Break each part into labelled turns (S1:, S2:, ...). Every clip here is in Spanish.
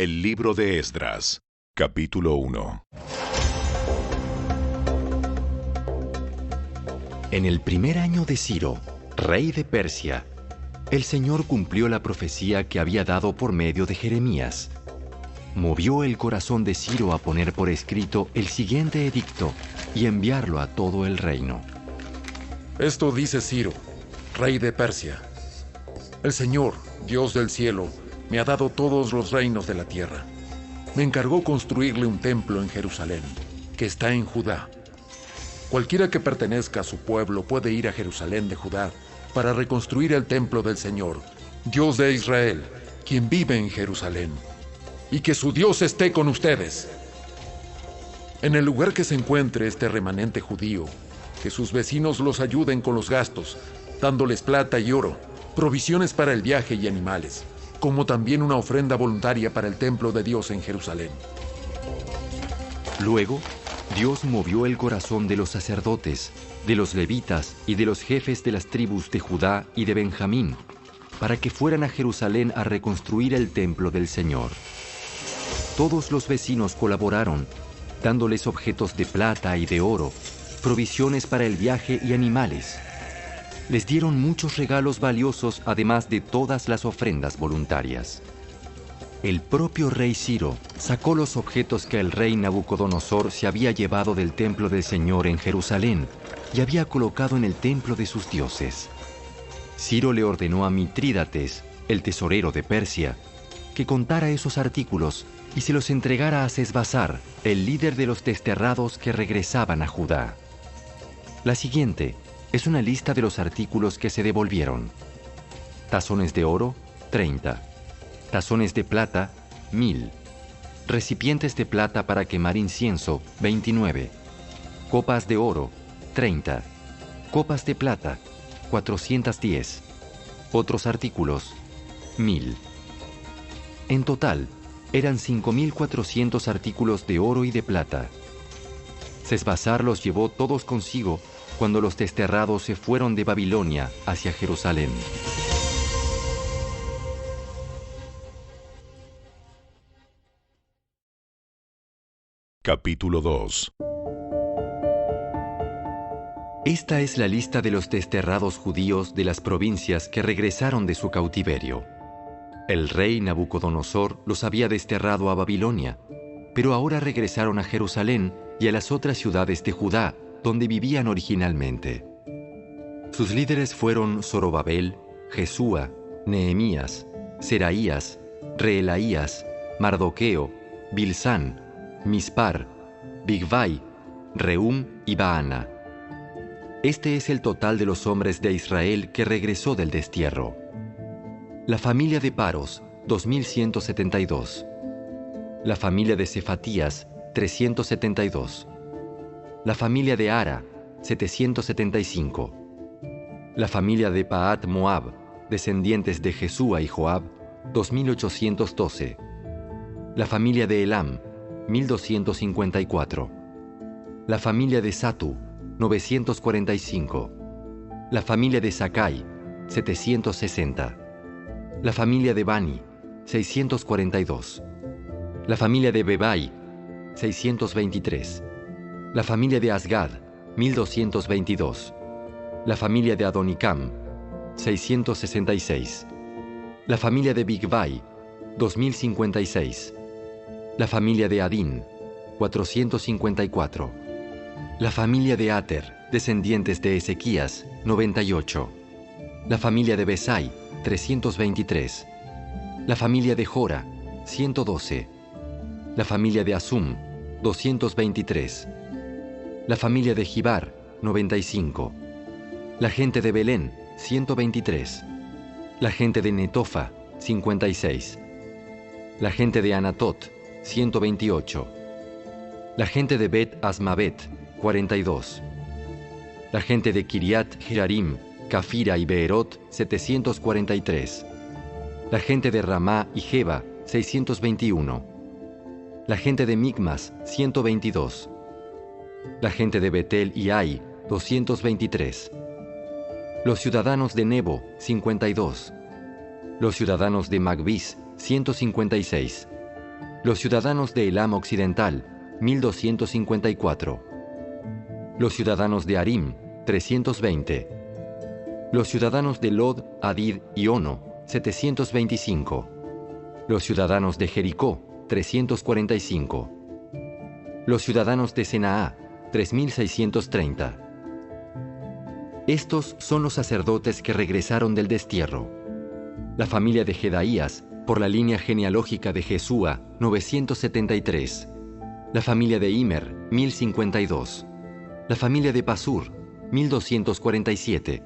S1: El libro de Esdras, capítulo 1.
S2: En el primer año de Ciro, rey de Persia, el Señor cumplió la profecía que había dado por medio de Jeremías. Movió el corazón de Ciro a poner por escrito el siguiente edicto y enviarlo a todo el reino.
S3: Esto dice Ciro, rey de Persia: El Señor, Dios del cielo, me ha dado todos los reinos de la tierra. Me encargó construirle un templo en Jerusalén, que está en Judá. Cualquiera que pertenezca a su pueblo puede ir a Jerusalén de Judá para reconstruir el templo del Señor, Dios de Israel, quien vive en Jerusalén. Y que su Dios esté con ustedes. En el lugar que se encuentre este remanente judío, que sus vecinos los ayuden con los gastos, dándoles plata y oro, provisiones para el viaje y animales, como también una ofrenda voluntaria para el templo de Dios en Jerusalén.
S2: Luego, Dios movió el corazón de los sacerdotes, de los levitas y de los jefes de las tribus de Judá y de Benjamín, para que fueran a Jerusalén a reconstruir el templo del Señor. Todos los vecinos colaboraron, dándoles objetos de plata y de oro, provisiones para el viaje y animales. Les dieron muchos regalos valiosos, además de todas las ofrendas voluntarias. El propio rey Ciro sacó los objetos que el rey Nabucodonosor se había llevado del templo del Señor en Jerusalén y había colocado en el templo de sus dioses. Ciro le ordenó a Mitrídates, el tesorero de Persia, que contara esos artículos y se los entregara a Sesbazar, el líder de los desterrados que regresaban a Judá. La siguiente es una lista de los artículos que se devolvieron. Tazones de oro, 30. Tazones de plata, 1000. Recipientes de plata para quemar incienso, 29. Copas de oro, 30. Copas de plata, 410. Otros artículos, 1000. En total, eran 5.400 artículos de oro y de plata. Sesbazar los llevó todos consigo cuando los desterrados se fueron de Babilonia hacia Jerusalén.
S1: Capítulo 2.
S2: Esta es la lista de los desterrados judíos de las provincias que regresaron de su cautiverio. El rey Nabucodonosor los había desterrado a Babilonia, pero ahora regresaron a Jerusalén y a las otras ciudades de Judá, donde vivían originalmente. Sus líderes fueron Zorobabel, Jesúa, Nehemías, Seraías, Reelaías, Mardoqueo, Bilsán, Mispar, Bigvai, Rehum y Baana. Este es el total de los hombres de Israel que regresó del destierro. La familia de Paros, 2172. La familia de Cefatías, 372. La familia de Ara, 775. La familia de Pahat Moab, descendientes de Jesúa y Joab, 2812. La familia de Elam, 1254. La familia de Satu, 945. La familia de Sakai, 760. La familia de Bani, 642. La familia de Bebai, 623. La familia de Asgad, 1222. La familia de Adonicam, 666. La familia de Bigvai, 2056. La familia de Adín, 454. La familia de Ater, descendientes de Ezequías, 98. La familia de Besai, 323. La familia de Jora, 112. La familia de Asum, 223. La familia de Gibar, 95. La gente de Belén, 123. La gente de Netofa, 56. La gente de Anatot, 128. La gente de Bet Asmavet, 42. La gente de Kiriat Jearim, Cafira y Beerot, 743. La gente de Ramá y Jeba, 621. La gente de Micmas, 122. La gente de Betel y Ai, 223. Los ciudadanos de Nebo, 52. Los ciudadanos de Magbis, 156. Los ciudadanos de Elam Occidental, 1254. Los ciudadanos de Arim, 320. Los ciudadanos de Lod, Hadid y Ono, 725. Los ciudadanos de Jericó, 345. Los ciudadanos de Senaá, 3630. Estos son los sacerdotes que regresaron del destierro. La familia de Jedaías, por la línea genealógica de Jesúa, 973. La familia de Immer, 1052. La familia de Pasur, 1247.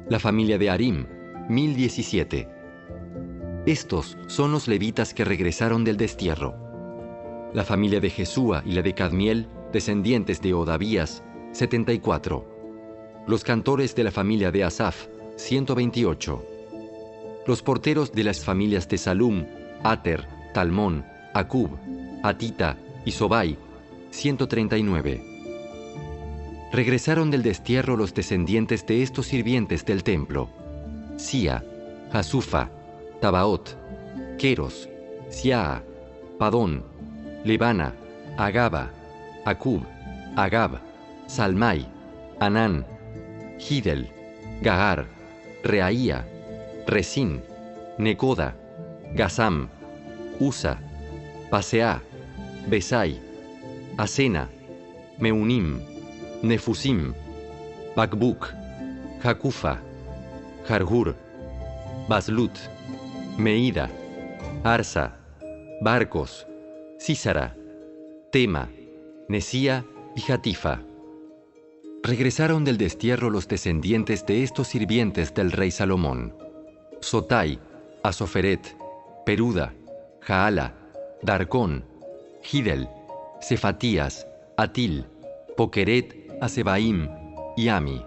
S2: La familia de Arim, 1017. Estos son los levitas que regresaron del destierro. La familia de Jesúa y la de Cadmiel, descendientes de Odavías, 74. Los cantores de la familia de Asaf, 128. Los porteros de las familias de Salum, Ater, Talmón, Acub, Atita y Sobai, 139. Regresaron del destierro los descendientes de estos sirvientes del templo: Sia, Hasufa, Tabaot, Queros, Siaa, Padón, Lebana, Agaba, Acub, Agab, Salmai, Anán, Gidel, Gagar, Reaía, Resín, Necoda, Gazam, Usa, Paseá, Besai, Asena, Meunim, Nefusim, Bakbuk, Jacufa, Jarhur, Baslut, Meida, Arsa, Barcos, Sísara, Tema, Nesía y Jatifa. Regresaron del destierro los descendientes de estos sirvientes del rey Salomón: Sotai, Asoferet, Peruda, Jaala, Darcón, Gidel, Cefatías, Atil, Pokeret, Asebaim y Ami.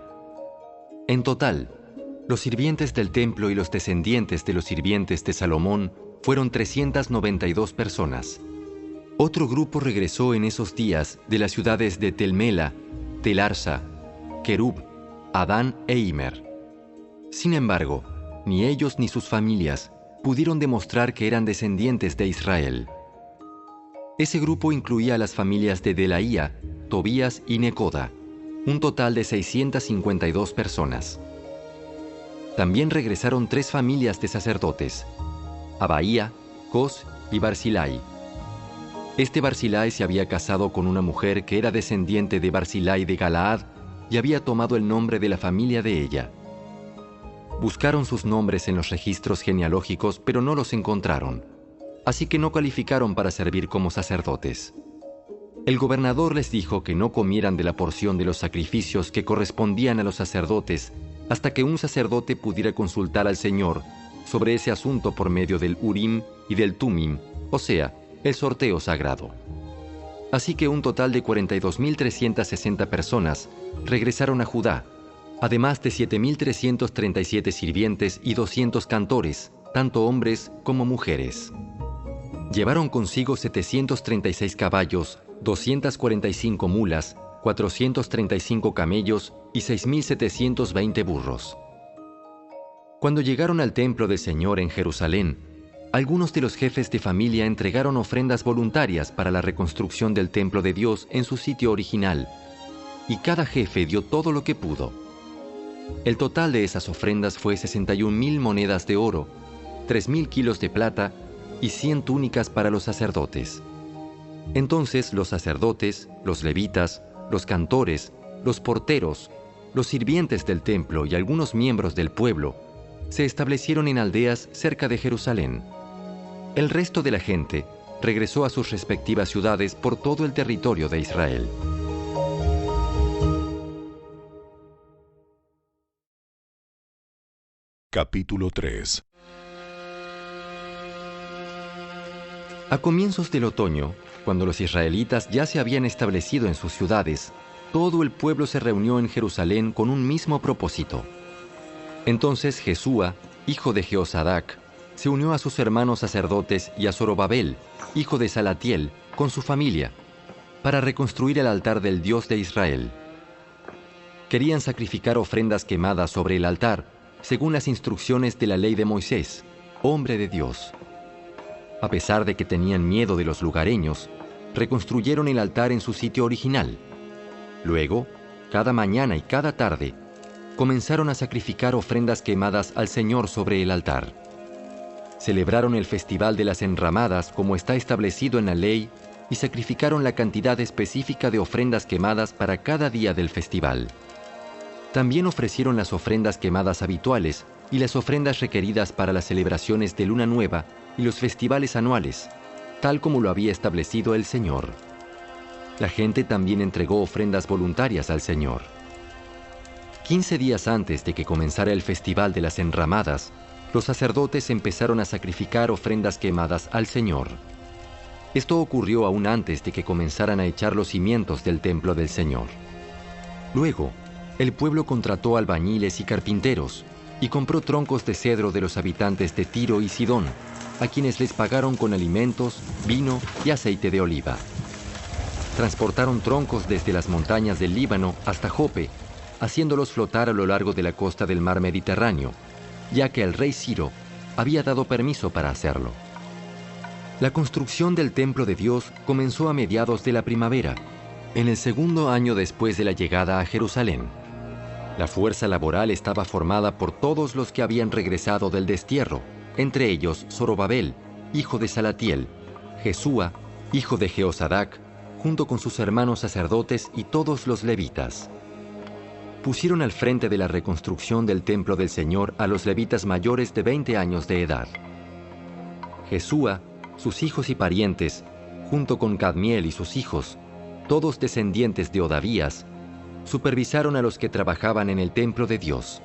S2: En total, los sirvientes del templo y los descendientes de los sirvientes de Salomón fueron 392 personas. Otro grupo regresó en esos días de las ciudades de Telmela, Telarsa, Querub, Adán e Immer. Sin embargo, ni ellos ni sus familias pudieron demostrar que eran descendientes de Israel. Ese grupo incluía a las familias de Delaía, Tobías y Necoda, un total de 652 personas. También regresaron 3 familias de sacerdotes: Abaía, Cos y Barzilai. Este Barzilai se había casado con una mujer que era descendiente de Barzilai de Galaad y había tomado el nombre de la familia de ella. Buscaron sus nombres en los registros genealógicos, pero no los encontraron, así que no calificaron para servir como sacerdotes. El gobernador les dijo que no comieran de la porción de los sacrificios que correspondían a los sacerdotes hasta que un sacerdote pudiera consultar al Señor sobre ese asunto por medio del Urim y del Tumim, o sea, el sorteo sagrado. Así que un total de 42.360 personas regresaron a Judá, además de 7.337 sirvientes y 200 cantores, tanto hombres como mujeres. Llevaron consigo 736 caballos, 245 mulas, 435 camellos y 6.720 burros. Cuando llegaron al templo del Señor en Jerusalén, algunos de los jefes de familia entregaron ofrendas voluntarias para la reconstrucción del templo de Dios en su sitio original, y cada jefe dio todo lo que pudo. El total de esas ofrendas fue 61.000 monedas de oro, 3.000 kilos de plata y 100 túnicas para los sacerdotes. Entonces los sacerdotes, los levitas, los cantores, los porteros, los sirvientes del templo y algunos miembros del pueblo se establecieron en aldeas cerca de Jerusalén. El resto de la gente regresó a sus respectivas ciudades por todo el territorio de Israel.
S1: Capítulo 3.
S2: A comienzos del otoño, cuando los israelitas ya se habían establecido en sus ciudades, todo el pueblo se reunió en Jerusalén con un mismo propósito. Entonces Jesúa, hijo de Jehozadak, se unió a sus hermanos sacerdotes y a Zorobabel, hijo de Salatiel, con su familia, para reconstruir el altar del Dios de Israel. Querían sacrificar ofrendas quemadas sobre el altar, según las instrucciones de la ley de Moisés, hombre de Dios. A pesar de que tenían miedo de los lugareños, reconstruyeron el altar en su sitio original. Luego, cada mañana y cada tarde, comenzaron a sacrificar ofrendas quemadas al Señor sobre el altar. Celebraron el Festival de las Enramadas como está establecido en la ley y sacrificaron la cantidad específica de ofrendas quemadas para cada día del festival. También ofrecieron las ofrendas quemadas habituales y las ofrendas requeridas para las celebraciones de Luna Nueva y los festivales anuales, tal como lo había establecido el Señor. La gente también entregó ofrendas voluntarias al Señor. 15 días antes de que comenzara el Festival de las Enramadas, los sacerdotes empezaron a sacrificar ofrendas quemadas al Señor. Esto ocurrió aún antes de que comenzaran a echar los cimientos del templo del Señor. Luego, el pueblo contrató albañiles y carpinteros y compró troncos de cedro de los habitantes de Tiro y Sidón, a quienes les pagaron con alimentos, vino y aceite de oliva. Transportaron troncos desde las montañas del Líbano hasta Jope, haciéndolos flotar a lo largo de la costa del mar Mediterráneo, ya que el rey Ciro había dado permiso para hacerlo. La construcción del templo de Dios comenzó a mediados de la primavera, en el segundo año después de la llegada a Jerusalén. La fuerza laboral estaba formada por todos los que habían regresado del destierro, entre ellos Zorobabel, hijo de Salatiel, Jesúa, hijo de Jeosadac, junto con sus hermanos sacerdotes y todos los levitas. Pusieron al frente de la reconstrucción del templo del Señor a los levitas mayores de 20 años de edad. Jesúa, sus hijos y parientes, junto con Cadmiel y sus hijos, todos descendientes de Odavías, supervisaron a los que trabajaban en el templo de Dios.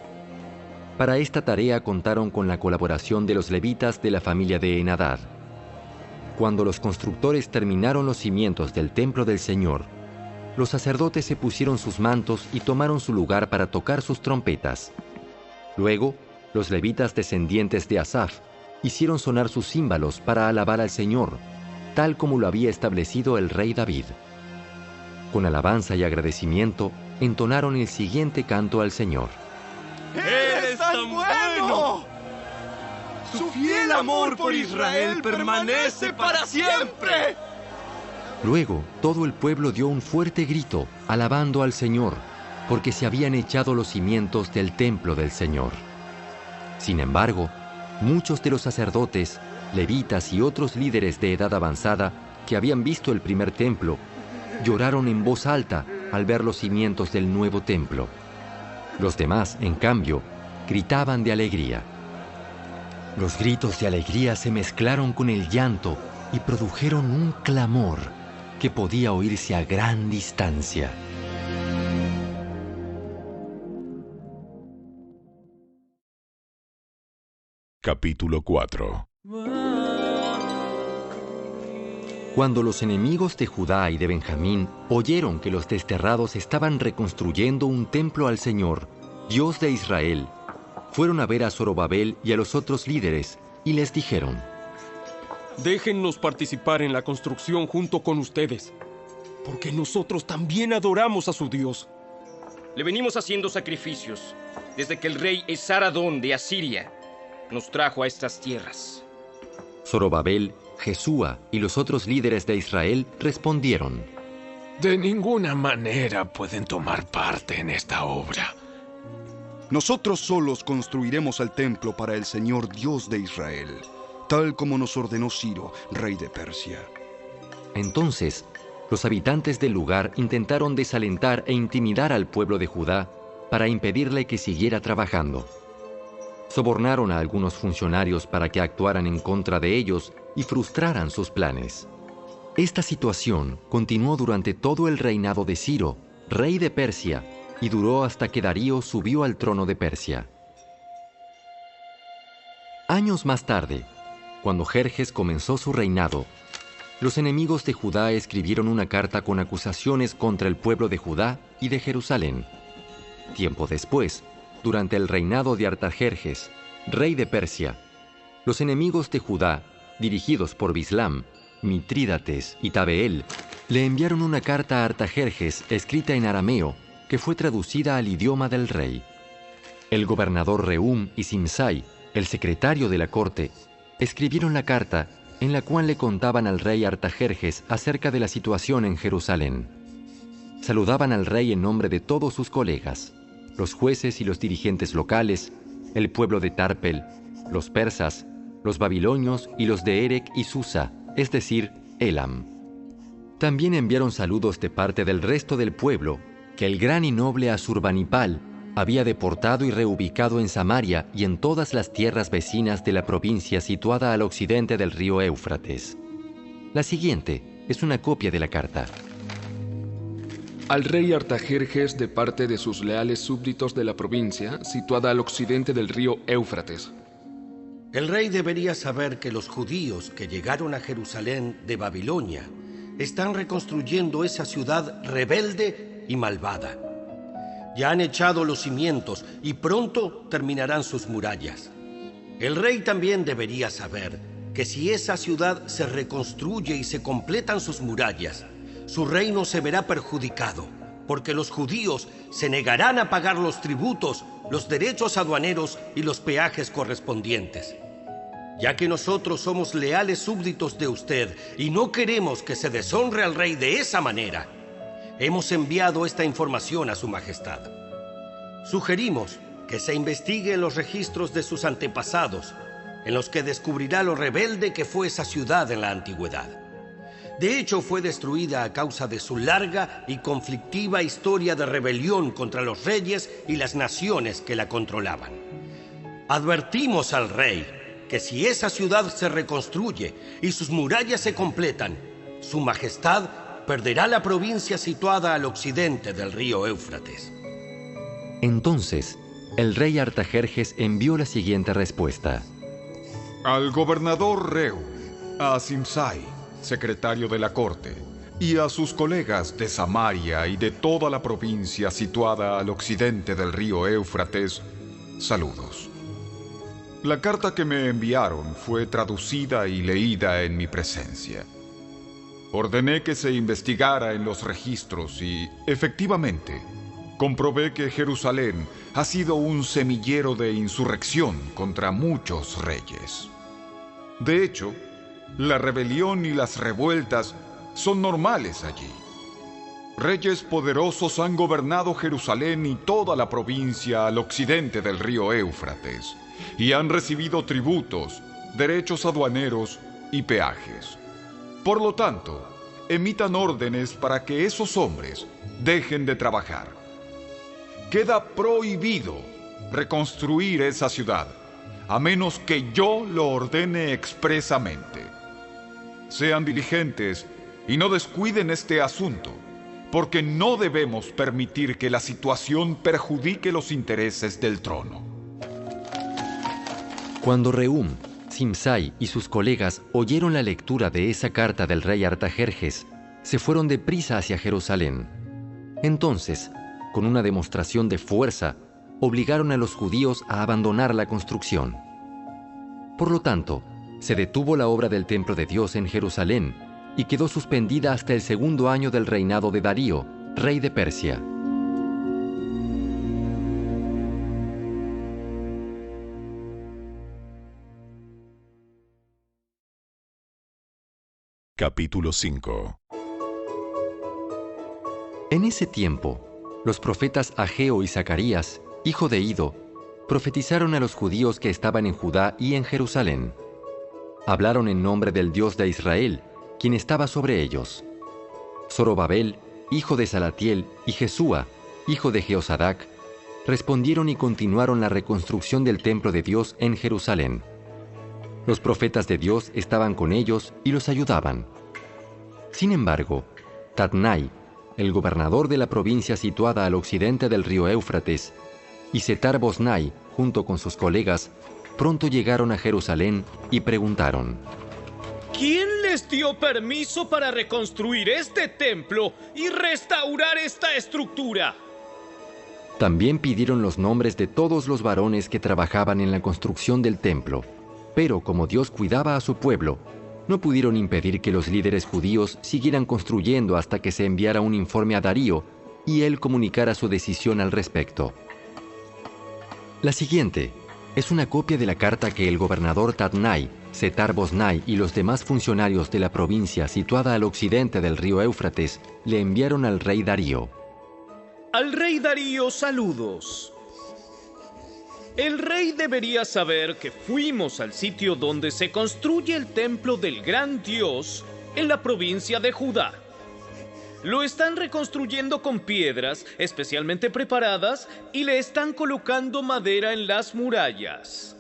S2: Para esta tarea contaron con la colaboración de los levitas de la familia de Henadad. Cuando los constructores terminaron los cimientos del templo del Señor, los sacerdotes se pusieron sus mantos y tomaron su lugar para tocar sus trompetas. Luego, los levitas descendientes de Asaf hicieron sonar sus címbalos para alabar al Señor, tal como lo había establecido el rey David. Con alabanza y agradecimiento, entonaron el siguiente canto al Señor.
S4: ¡Eres tan bueno! ¡Su fiel amor por Israel permanece para siempre!
S2: Luego, todo el pueblo dio un fuerte grito, alabando al Señor, porque se habían echado los cimientos del templo del Señor. Sin embargo, muchos de los sacerdotes, levitas y otros líderes de edad avanzada que habían visto el primer templo, lloraron en voz alta al ver los cimientos del nuevo templo. Los demás, en cambio, gritaban de alegría. Los gritos de alegría se mezclaron con el llanto y produjeron un clamor que podía oírse a gran distancia.
S1: Capítulo 4.
S2: Cuando los enemigos de Judá y de Benjamín oyeron que los desterrados estaban reconstruyendo un templo al Señor, Dios de Israel, fueron a ver a Zorobabel y a los otros líderes y les dijeron:
S5: Déjennos participar en la construcción junto con ustedes, porque nosotros también adoramos a su Dios.
S6: Le venimos haciendo sacrificios desde que el rey Esaradón de Asiria nos trajo a estas tierras.
S2: Zorobabel, Jesúa y los otros líderes de Israel respondieron:
S7: De ninguna manera pueden tomar parte en esta obra.
S8: Nosotros solos construiremos el templo para el Señor Dios de Israel, tal como nos ordenó Ciro, rey de Persia.
S2: Entonces, los habitantes del lugar intentaron desalentar e intimidar al pueblo de Judá para impedirle que siguiera trabajando. Sobornaron a algunos funcionarios para que actuaran en contra de ellos y frustraran sus planes. Esta situación continuó durante todo el reinado de Ciro, rey de Persia, y duró hasta que Darío subió al trono de Persia. Años más tarde, cuando Jerjes comenzó su reinado, los enemigos de Judá escribieron una carta con acusaciones contra el pueblo de Judá y de Jerusalén. Tiempo después, durante el reinado de Artajerjes, rey de Persia, los enemigos de Judá, dirigidos por Bislam, Mitrídates y Tabeel, le enviaron una carta a Artajerjes escrita en arameo que fue traducida al idioma del rey. El gobernador Rehum y Simsai, el secretario de la corte, escribieron la carta en la cual le contaban al rey Artajerjes acerca de la situación en Jerusalén. Saludaban al rey en nombre de todos sus colegas, los jueces y los dirigentes locales, el pueblo de Tarpel, los persas, los babilonios y los de Erec y Susa, es decir, Elam. También enviaron saludos de parte del resto del pueblo, que el gran y noble Asurbanipal había deportado y reubicado en Samaria y en todas las tierras vecinas de la provincia situada al occidente del río Éufrates. La siguiente es una copia de la carta.
S5: Al rey Artajerjes de parte de sus leales súbditos de la provincia situada al occidente del río Éufrates.
S9: El rey debería saber que los judíos que llegaron a Jerusalén de Babilonia están reconstruyendo esa ciudad rebelde y malvada. Ya han echado los cimientos y pronto terminarán sus murallas. El rey también debería saber que si esa ciudad se reconstruye y se completan sus murallas, su reino se verá perjudicado, porque los judíos se negarán a pagar los tributos, los derechos aduaneros y los peajes correspondientes. Ya que nosotros somos leales súbditos de usted y no queremos que se deshonre al rey de esa manera, hemos enviado esta información a su majestad. Sugerimos que se investigue los registros de sus antepasados, en los que descubrirá lo rebelde que fue esa ciudad en la antigüedad. De hecho, fue destruida a causa de su larga y conflictiva historia de rebelión contra los reyes y las naciones que la controlaban. Advertimos al rey que si esa ciudad se reconstruye y sus murallas se completan, su majestad perderá la provincia situada al occidente del río Éufrates.
S2: Entonces, el rey Artajerjes envió la siguiente respuesta.
S1: Al gobernador Reu, a Simsai, secretario de la corte, y a sus colegas de Samaria y de toda la provincia situada al occidente del río Éufrates, saludos. La carta que me enviaron fue traducida y leída en mi presencia. Ordené que se investigara en los registros y, efectivamente, comprobé que Jerusalén ha sido un semillero de insurrección contra muchos reyes. De hecho, la rebelión y las revueltas son normales allí. Reyes poderosos han gobernado Jerusalén y toda la provincia al occidente del río Éufrates, y han recibido tributos, derechos aduaneros y peajes. Por lo tanto, emitan órdenes para que esos hombres dejen de trabajar. Queda prohibido reconstruir esa ciudad, a menos que yo lo ordene expresamente. Sean diligentes y no descuiden este asunto, porque no debemos permitir que la situación perjudique los intereses del trono.
S2: Cuando Rehum, Simsai y sus colegas oyeron la lectura de esa carta del rey Artajerjes, se fueron deprisa hacia Jerusalén. Entonces, con una demostración de fuerza, obligaron a los judíos a abandonar la construcción. Por lo tanto, se detuvo la obra del templo de Dios en Jerusalén y quedó suspendida hasta el segundo año del reinado de Darío, rey de Persia.
S1: Capítulo 5.
S2: En ese tiempo, los profetas Ageo y Zacarías, hijo de Ido, profetizaron a los judíos que estaban en Judá y en Jerusalén. Hablaron en nombre del Dios de Israel, quien estaba sobre ellos. Zorobabel, hijo de Salatiel, y Jesúa, hijo de Jeosadac, respondieron y continuaron la reconstrucción del templo de Dios en Jerusalén. Los profetas de Dios estaban con ellos y los ayudaban. Sin embargo, Tatnai, el gobernador de la provincia situada al occidente del río Éufrates, y Setar-Boznai, junto con sus colegas, pronto llegaron a Jerusalén y preguntaron:
S10: ¿Quién les dio permiso para reconstruir este templo y restaurar esta estructura?
S2: También pidieron los nombres de todos los varones que trabajaban en la construcción del templo, pero como Dios cuidaba a su pueblo, no pudieron impedir que los líderes judíos siguieran construyendo hasta que se enviara un informe a Darío y él comunicara su decisión al respecto. La siguiente es una copia de la carta que el gobernador Tatnai Setar-Boznai y los demás funcionarios de la provincia situada al occidente del río Éufrates le enviaron al rey Darío.
S10: Al rey Darío, saludos. El rey debería saber que fuimos al sitio donde se construye el templo del gran Dios en la provincia de Judá. Lo están reconstruyendo con piedras especialmente preparadas y le están colocando madera en las murallas.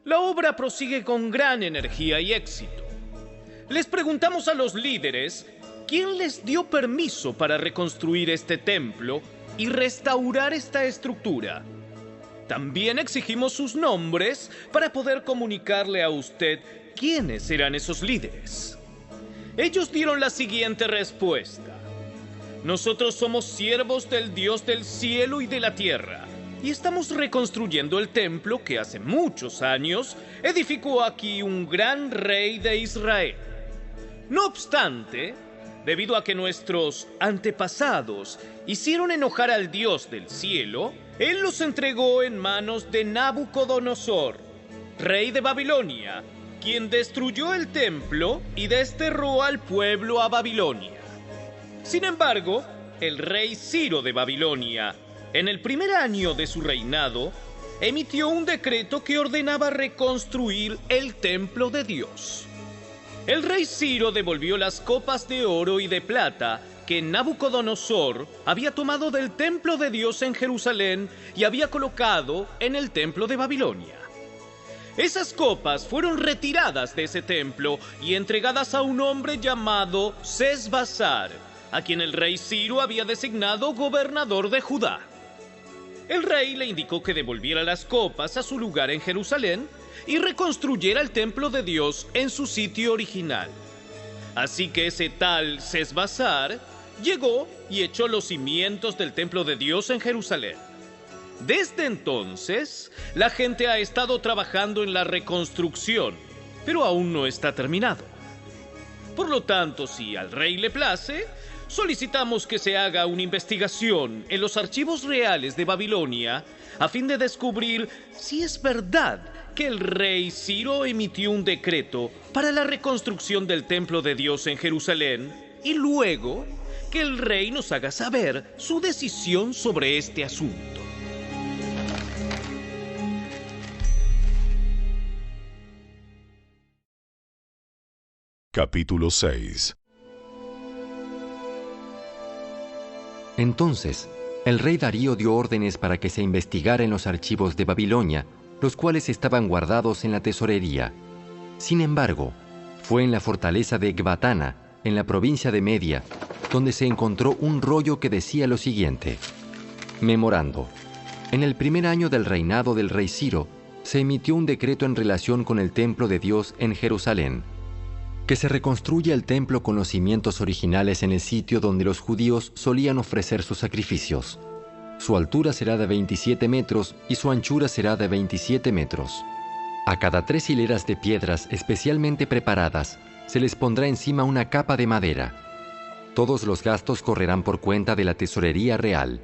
S10: La obra prosigue con gran energía y éxito. Les preguntamos a los líderes quién les dio permiso para reconstruir este templo y restaurar esta estructura. También exigimos sus nombres para poder comunicarle a usted quiénes eran esos líderes. Ellos dieron la siguiente respuesta: nosotros somos siervos del Dios del cielo y de la tierra, y estamos reconstruyendo el templo que hace muchos años edificó aquí un gran rey de Israel. No obstante, debido a que nuestros antepasados hicieron enojar al Dios del cielo, Él los entregó en manos de Nabucodonosor, rey de Babilonia, quien destruyó el templo y desterró al pueblo a Babilonia. Sin embargo, el rey Ciro de Babilonia, en el primer año de su reinado, emitió un decreto que ordenaba reconstruir el templo de Dios. El rey Ciro devolvió las copas de oro y de plata que Nabucodonosor había tomado del templo de Dios en Jerusalén y había colocado en el templo de Babilonia. Esas copas fueron retiradas de ese templo y entregadas a un hombre llamado Sesbazar, a quien el rey Ciro había designado gobernador de Judá. El rey le indicó que devolviera las copas a su lugar en Jerusalén y reconstruyera el templo de Dios en su sitio original. Así que ese tal Sesbazar llegó y echó los cimientos del templo de Dios en Jerusalén. Desde entonces, la gente ha estado trabajando en la reconstrucción, pero aún no está terminado. Por lo tanto, si al rey le place, solicitamos que se haga una investigación en los archivos reales de Babilonia a fin de descubrir si es verdad que el rey Ciro emitió un decreto para la reconstrucción del templo de Dios en Jerusalén y luego que el rey nos haga saber su decisión sobre este asunto.
S11: Capítulo 6.
S2: Entonces, el rey Darío dio órdenes para que se investigara en los archivos de Babilonia, los cuales estaban guardados en la tesorería. Sin embargo, fue en la fortaleza de Ecbatana, en la provincia de Media, donde se encontró un rollo que decía lo siguiente: Memorando. En el primer año del reinado del rey Ciro, se emitió un decreto en relación con el templo de Dios en Jerusalén. Que se reconstruya el templo con los cimientos originales en el sitio donde los judíos solían ofrecer sus sacrificios. Su altura será de 27 metros y su anchura será de 27 metros. A cada 3 hileras de piedras especialmente preparadas se les pondrá encima una capa de madera. Todos los gastos correrán por cuenta de la tesorería real.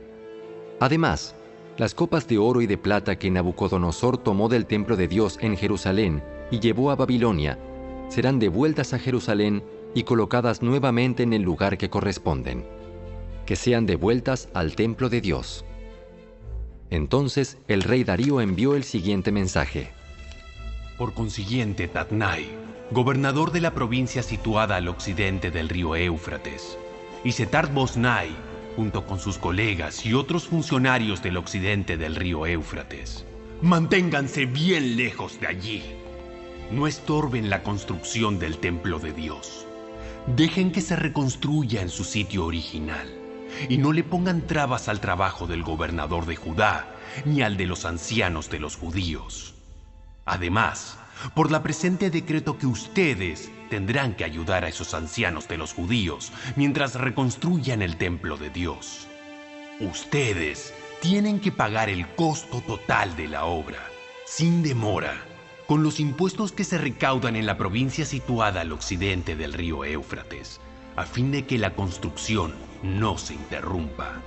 S2: Además, las copas de oro y de plata que Nabucodonosor tomó del templo de Dios en Jerusalén y llevó a Babilonia serán devueltas a Jerusalén y colocadas nuevamente en el lugar que corresponden. Que sean devueltas al templo de Dios. Entonces el rey Darío envió el siguiente mensaje.
S12: Por consiguiente, Tatnai, gobernador de la provincia situada al occidente del río Éufrates, y Setar-Boznai, junto con sus colegas y otros funcionarios del occidente del río Éufrates, manténganse bien lejos de allí. No estorben la construcción del templo de Dios. Dejen que se reconstruya en su sitio original y no le pongan trabas al trabajo del gobernador de Judá ni al de los ancianos de los judíos. Además, por la presente decreto que ustedes tendrán que ayudar a esos ancianos de los judíos mientras reconstruyan el templo de Dios. Ustedes tienen que pagar el costo total de la obra, sin demora, con los impuestos que se recaudan en la provincia situada al occidente del río Éufrates, a fin de que la construcción no se interrumpa.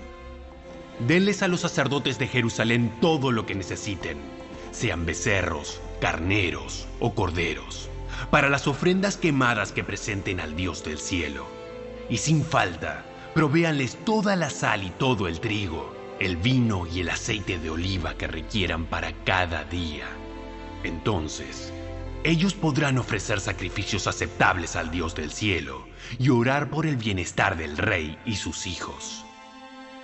S12: Denles a los sacerdotes de Jerusalén todo lo que necesiten, sean becerros, carneros o corderos, para las ofrendas quemadas que presenten al Dios del cielo. Y sin falta, provéanles toda la sal y todo el trigo, el vino y el aceite de oliva que requieran para cada día. Entonces, ellos podrán ofrecer sacrificios aceptables al Dios del cielo y orar por el bienestar del rey y sus hijos.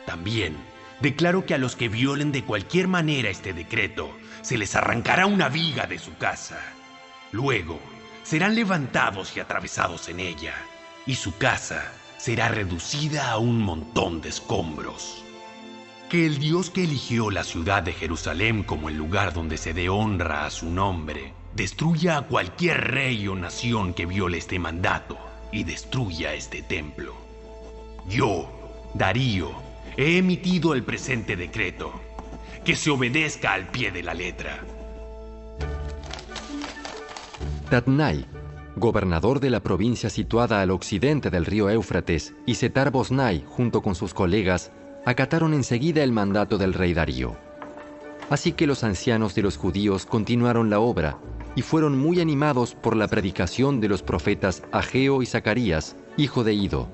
S12: También declaro que a los que violen de cualquier manera este decreto, se les arrancará una viga de su casa. Luego, serán levantados y atravesados en ella, y su casa será reducida a un montón de escombros. Que el Dios que eligió la ciudad de Jerusalén como el lugar donde se dé honra a su nombre, destruya a cualquier rey o nación que viole este mandato y destruya este templo. Yo, Darío, he emitido el presente decreto. Que se obedezca al pie de la letra.
S2: Tatnai, gobernador de la provincia situada al occidente del río Éufrates, y Setar-Boznai, junto con sus colegas, acataron enseguida el mandato del rey Darío. Así que los ancianos de los judíos continuaron la obra y fueron muy animados por la predicación de los profetas Ageo y Zacarías, hijo de Ido.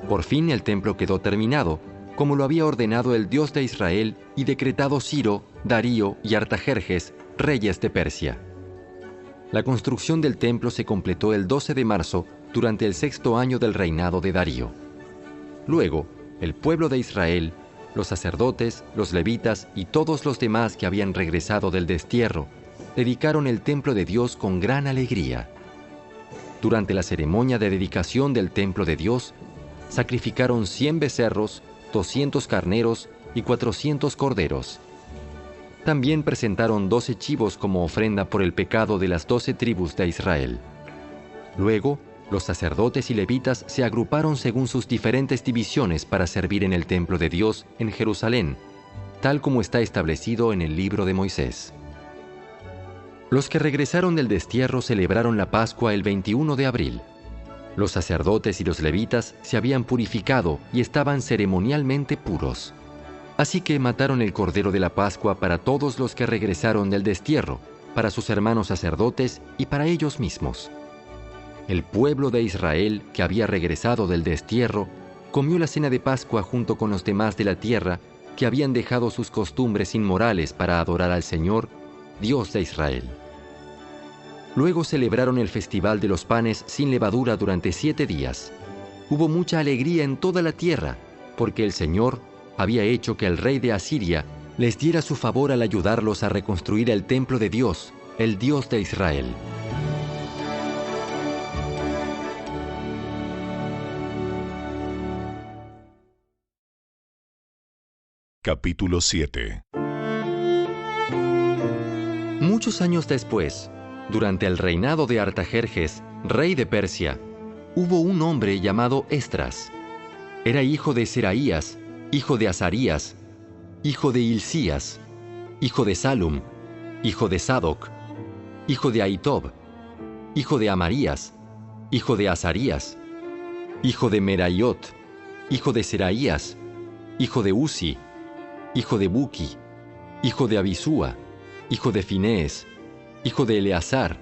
S2: Por fin el templo quedó terminado, como lo había ordenado el Dios de Israel y decretado Ciro, Darío y Artajerjes, reyes de Persia. La construcción del templo se completó el 12 de marzo durante el 6º año del reinado de Darío. Luego, el pueblo de Israel, los sacerdotes, los levitas y todos los demás que habían regresado del destierro, dedicaron el templo de Dios con gran alegría. Durante la ceremonia de dedicación del templo de Dios, sacrificaron 100 becerros, 200 carneros y 400 corderos. También presentaron 12 chivos como ofrenda por el pecado de las 12 tribus de Israel. Luego, los sacerdotes y levitas se agruparon según sus diferentes divisiones para servir en el templo de Dios en Jerusalén, tal como está establecido en el libro de Moisés. Los que regresaron del destierro celebraron la Pascua el 21 de abril. Los sacerdotes y los levitas se habían purificado y estaban ceremonialmente puros. Así que mataron el cordero de la Pascua para todos los que regresaron del destierro, para sus hermanos sacerdotes y para ellos mismos. El pueblo de Israel, que había regresado del destierro, comió la cena de Pascua junto con los demás de la tierra que habían dejado sus costumbres inmorales para adorar al Señor, Dios de Israel. Luego celebraron el festival de los panes sin levadura durante 7 días. Hubo mucha alegría en toda la tierra, porque el Señor había hecho que el rey de Asiria les diera su favor al ayudarlos a reconstruir el templo de Dios, el Dios de Israel.
S11: Capítulo 7.
S2: Muchos años después, durante el reinado de Artajerjes, rey de Persia, hubo un hombre llamado Esdras. Era hijo de Seraías, hijo de Azarías, hijo de Hilcías, hijo de Salum, hijo de Sadoc, hijo de Ahitob, hijo de Amarías, hijo de Azarías, hijo de Meraiot, hijo de Seraías, hijo de Uzi, hijo de Buki, hijo de Abisúa, hijo de Finees, hijo de Eleazar,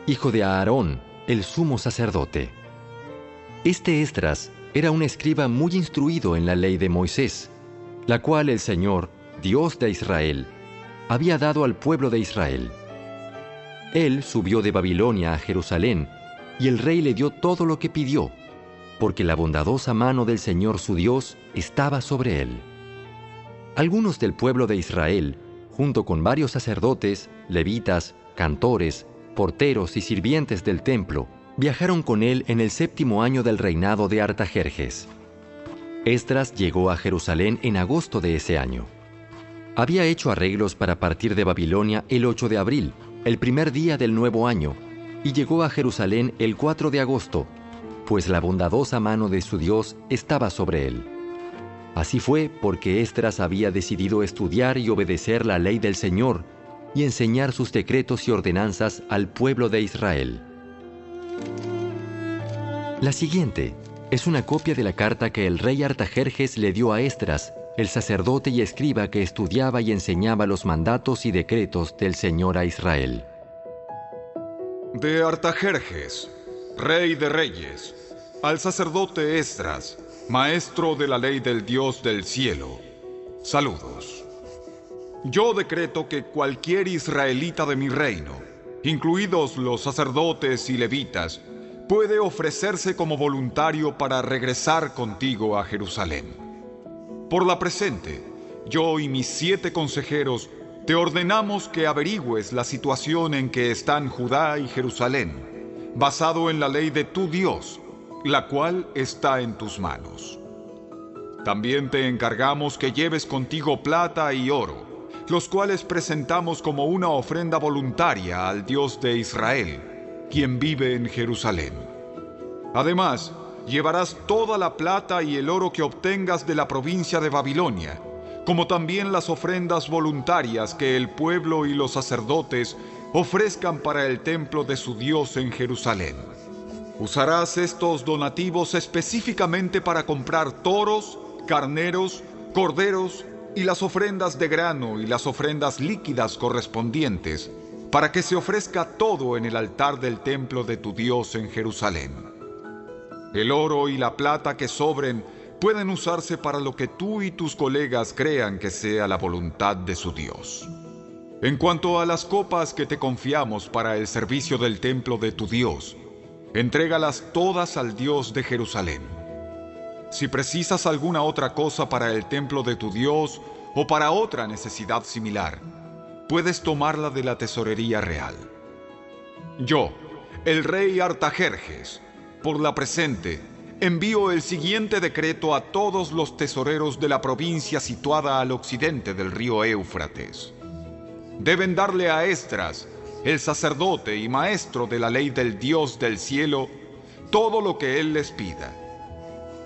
S2: hijo de Aarón, el sumo sacerdote. Este Esdras era un escriba muy instruido en la ley de Moisés, la cual el Señor, Dios de Israel, había dado al pueblo de Israel. Él subió de Babilonia a Jerusalén, y el rey le dio todo lo que pidió, porque la bondadosa mano del Señor su Dios estaba sobre él. Algunos del pueblo de Israel, junto con varios sacerdotes, levitas, cantores, porteros y sirvientes del templo, viajaron con él en el 7º año del reinado de Artajerjes. Esdras llegó a Jerusalén en agosto de ese año. Había hecho arreglos para partir de Babilonia el 8 de abril, el primer día del nuevo año, y llegó a Jerusalén el 4 de agosto, pues la bondadosa mano de su Dios estaba sobre él. Así fue porque Esdras había decidido estudiar y obedecer la ley del Señor y enseñar sus decretos y ordenanzas al pueblo de Israel. La siguiente es una copia de la carta que el rey Artajerjes le dio a Esdras, el sacerdote y escriba que estudiaba y enseñaba los mandatos y decretos del Señor a Israel.
S1: De Artajerjes, rey de reyes, al sacerdote Esdras, maestro de la ley del Dios del cielo, saludos. Yo decreto que cualquier israelita de mi reino, incluidos los sacerdotes y levitas, puede ofrecerse como voluntario para regresar contigo a Jerusalén. Por la presente, yo y mis 7 consejeros te ordenamos que averigües la situación en que están Judá y Jerusalén, basado en la ley de tu Dios, la cual está en tus manos. También te encargamos que lleves contigo plata y oro, los cuales presentamos como una ofrenda voluntaria al Dios de Israel, quien vive en Jerusalén. Además, llevarás toda la plata y el oro que obtengas de la provincia de Babilonia, como también las ofrendas voluntarias que el pueblo y los sacerdotes ofrezcan para el templo de su Dios en Jerusalén. Usarás estos donativos específicamente para comprar toros, carneros, corderos y las ofrendas de grano y las ofrendas líquidas correspondientes, para que se ofrezca todo en el altar del templo de tu Dios en Jerusalén. El oro y la plata que sobren pueden usarse para lo que tú y tus colegas crean que sea la voluntad de su Dios. En cuanto a las copas que te confiamos para el servicio del templo de tu Dios, entrégalas todas al Dios de Jerusalén. Si precisas alguna otra cosa para el templo de tu Dios o para otra necesidad similar, puedes tomarla de la tesorería real. Yo, el rey Artajerjes, por la presente, envío el siguiente decreto a todos los tesoreros de la provincia situada al occidente del río Éufrates. Deben darle a Esdras, el sacerdote y maestro de la ley del Dios del cielo, todo lo que él les pida.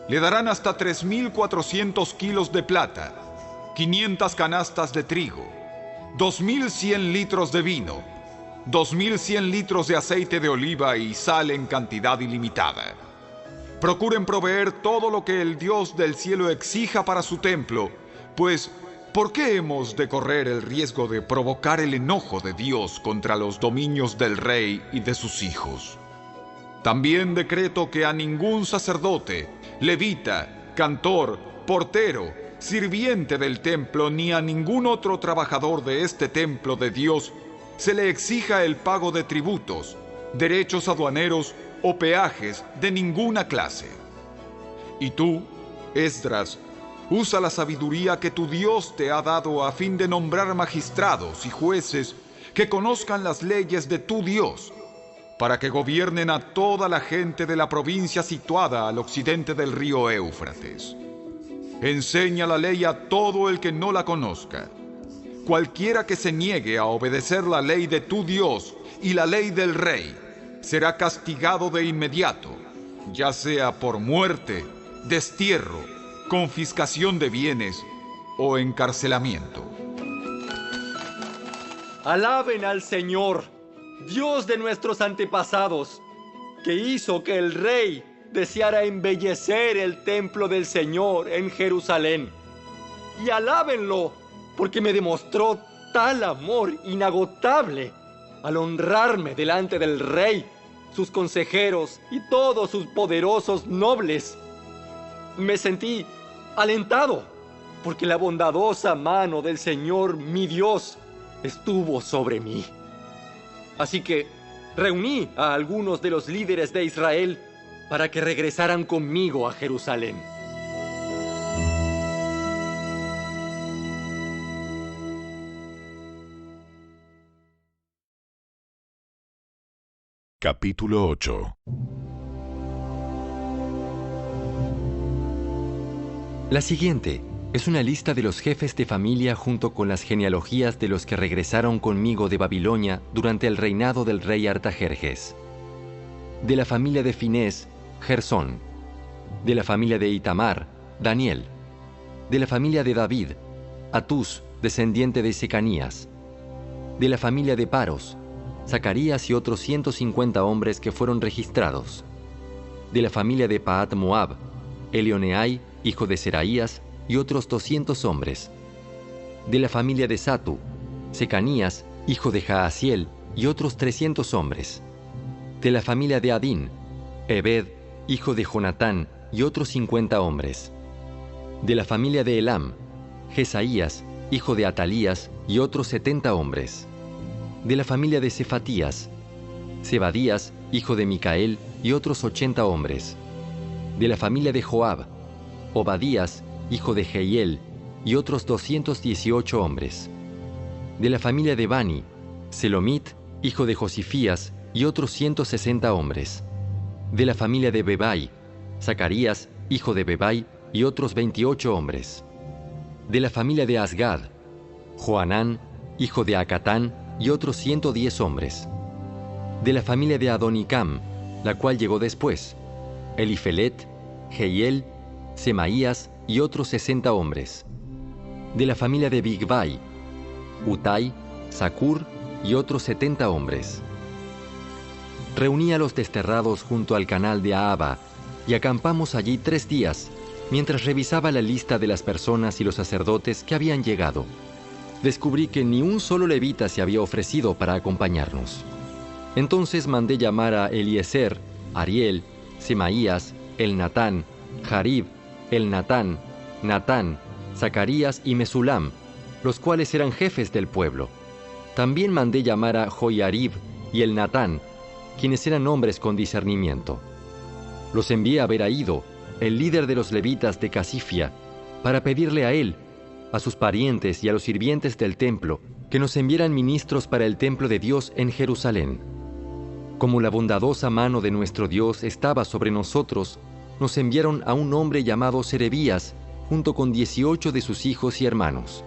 S1: Le darán hasta 3.400 kilos de plata, 500 canastas de trigo, 2.100 litros de vino, 2.100 litros de aceite de oliva y sal en cantidad ilimitada. Procuren proveer todo lo que el Dios del cielo exija para su templo, pues ¿por qué hemos de correr el riesgo de provocar el enojo de Dios contra los dominios del rey y de sus hijos? También decreto que a ningún sacerdote, levita, cantor, portero, sirviente del templo, ni a ningún otro trabajador de este templo de Dios se le exija el pago de tributos, derechos aduaneros o peajes de ninguna clase. Y tú, Esdras, usa la sabiduría que tu Dios te ha dado a fin de nombrar magistrados y jueces que conozcan las leyes de tu Dios, para que gobiernen a toda la gente de la provincia situada al occidente del río Éufrates. Enseña la ley a todo el que no la conozca. Cualquiera que se niegue a obedecer la ley de tu Dios y la ley del rey será castigado de inmediato, ya sea por muerte, destierro, confiscación de bienes o encarcelamiento.
S13: Alaben al Señor, Dios de nuestros antepasados, que hizo que el rey deseara embellecer el templo del Señor en Jerusalén. Y alábenlo, porque me demostró tal amor inagotable al honrarme delante del rey, sus consejeros y todos sus poderosos nobles. Me sentí alentado, porque la bondadosa mano del Señor, mi Dios, estuvo sobre mí. Así que reuní a algunos de los líderes de Israel para que regresaran conmigo a Jerusalén.
S11: Capítulo 8.
S2: La siguiente es una lista de los jefes de familia junto con las genealogías de los que regresaron conmigo de Babilonia durante el reinado del rey Artajerjes. De la familia de Finés, Gersón. De la familia de Itamar, Daniel. De la familia de David, Atús, descendiente de Secanías. De la familia de Paros, Zacarías y otros 150 hombres que fueron registrados. De la familia de Pahat Moab, Elioneai, hijo de Seraías, y otros 200 hombres. De la familia de Satu, Secanías, hijo de Jaasiel, y otros 300 hombres. De la familia de Adín, Ebed, hijo de Jonatán, y otros 50 hombres. De la familia de Elam, Jesaías, hijo de Atalías, y otros 70 hombres. De la familia de Cefatías, Zebadías, hijo de Micael, y otros 80 hombres. De la familia de Joab, Obadías, hijo de Jehiel, y otros 218 hombres. De la familia de Bani, Selomit, hijo de Josifías, y otros 160 hombres. De la familia de Bebai, Zacarías, hijo de Bebai, y otros 28 hombres. De la familia de Asgad, Joanán, hijo de Acatán, y otros 110 hombres. De la familia de Adonicam, la cual llegó después, Elifelet, Jehiel, Semaías y otros 60 hombres. De la familia de Bigvai, Utai, Zacur y otros 70 hombres. Reuní a los desterrados junto al canal de Ahava y acampamos allí 3 días, mientras revisaba la lista de las personas y los sacerdotes que habían llegado. Descubrí que ni un solo levita se había ofrecido para acompañarnos. Entonces mandé llamar a Eliezer, Ariel, Semaías, Elnatán, Jarib, Elnatán, Natán, Zacarías y Mesulam, los cuales eran jefes del pueblo. También mandé llamar a Joiarib y Elnatán, quienes eran hombres con discernimiento. Los envié a ver a Ido, el líder de los levitas de Casifia, para pedirle a él, a sus parientes y a los sirvientes del templo, que nos enviaran ministros para el templo de Dios en Jerusalén. Como la bondadosa mano de nuestro Dios estaba sobre nosotros, nos enviaron a un hombre llamado Serebías, junto con 18 de sus hijos y hermanos.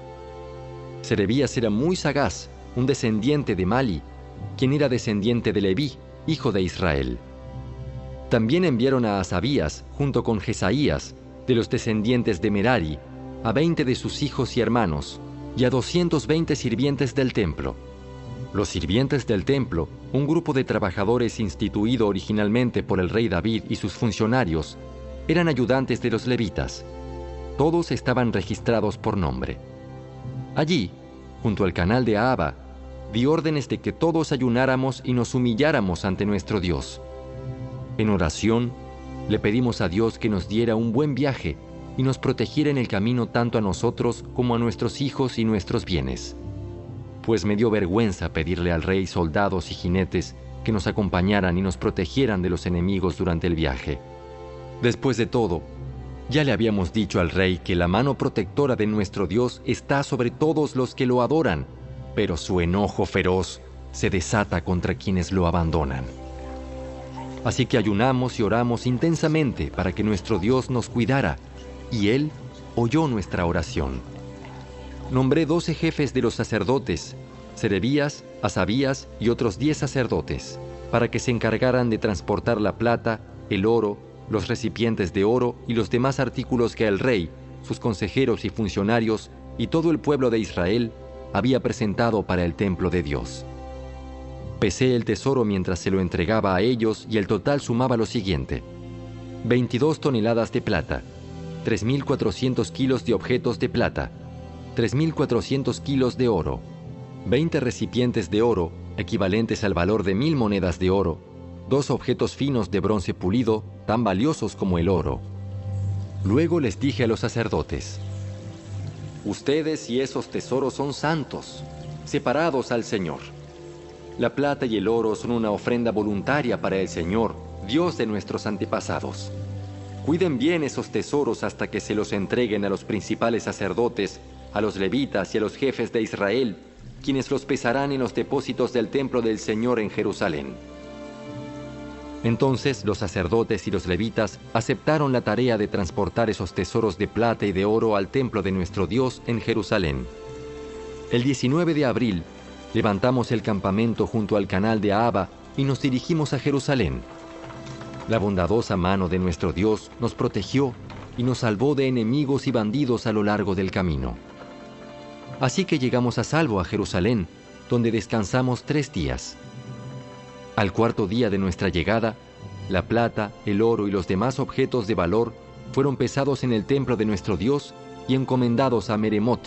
S2: Serebías era muy sagaz, un descendiente de Mali, quien era descendiente de Leví, hijo de Israel. También enviaron a Asabías, junto con Jesaías, de los descendientes de Merari, a 20 de sus hijos y hermanos, y a 220 sirvientes del templo. Los sirvientes del templo, un grupo de trabajadores instituido originalmente por el rey David y sus funcionarios, eran ayudantes de los levitas. Todos estaban registrados por nombre. Allí, junto al canal de Ahava, di órdenes de que todos ayunáramos y nos humilláramos ante nuestro Dios. En oración, le pedimos a Dios que nos diera un buen viaje y nos protegiera en el camino tanto a nosotros como a nuestros hijos y nuestros bienes. Pues me dio vergüenza pedirle al rey soldados y jinetes que nos acompañaran y nos protegieran de los enemigos durante el viaje. Después de todo, ya le habíamos dicho al rey que la mano protectora de nuestro Dios está sobre todos los que lo adoran, pero su enojo feroz se desata contra quienes lo abandonan. Así que ayunamos y oramos intensamente para que nuestro Dios nos cuidara, y Él oyó nuestra oración. Nombré 12 jefes de los sacerdotes, Serebías, Asabías y otros 10 sacerdotes, para que se encargaran de transportar la plata, el oro, los recipientes de oro y los demás artículos que el rey, sus consejeros y funcionarios y todo el pueblo de Israel había presentado para el templo de Dios. Pesé el tesoro mientras se lo entregaba a ellos y el total sumaba lo siguiente: 22 toneladas de plata, 3.400 kilos de objetos de plata, 3.400 kilos de oro, 20 recipientes de oro, equivalentes al valor de 1.000 monedas de oro, 2 objetos finos de bronce pulido, tan valiosos como el oro. Luego les dije a los sacerdotes: ustedes y esos tesoros son santos, separados al Señor. La plata y el oro son una ofrenda voluntaria para el Señor, Dios de nuestros antepasados. Cuiden bien esos tesoros hasta que se los entreguen a los principales sacerdotes, a los levitas y a los jefes de Israel, quienes los pesarán en los depósitos del templo del Señor en Jerusalén. Entonces los sacerdotes y los levitas aceptaron la tarea de transportar esos tesoros de plata y de oro al templo de nuestro Dios en Jerusalén. El 19 de abril, levantamos el campamento junto al canal de Ahava y nos dirigimos a Jerusalén. La bondadosa mano de nuestro Dios nos protegió y nos salvó de enemigos y bandidos a lo largo del camino. Así que llegamos a salvo a Jerusalén, donde descansamos 3 días. Al 4º día de nuestra llegada, la plata, el oro y los demás objetos de valor fueron pesados en el templo de nuestro Dios y encomendados a Meremot,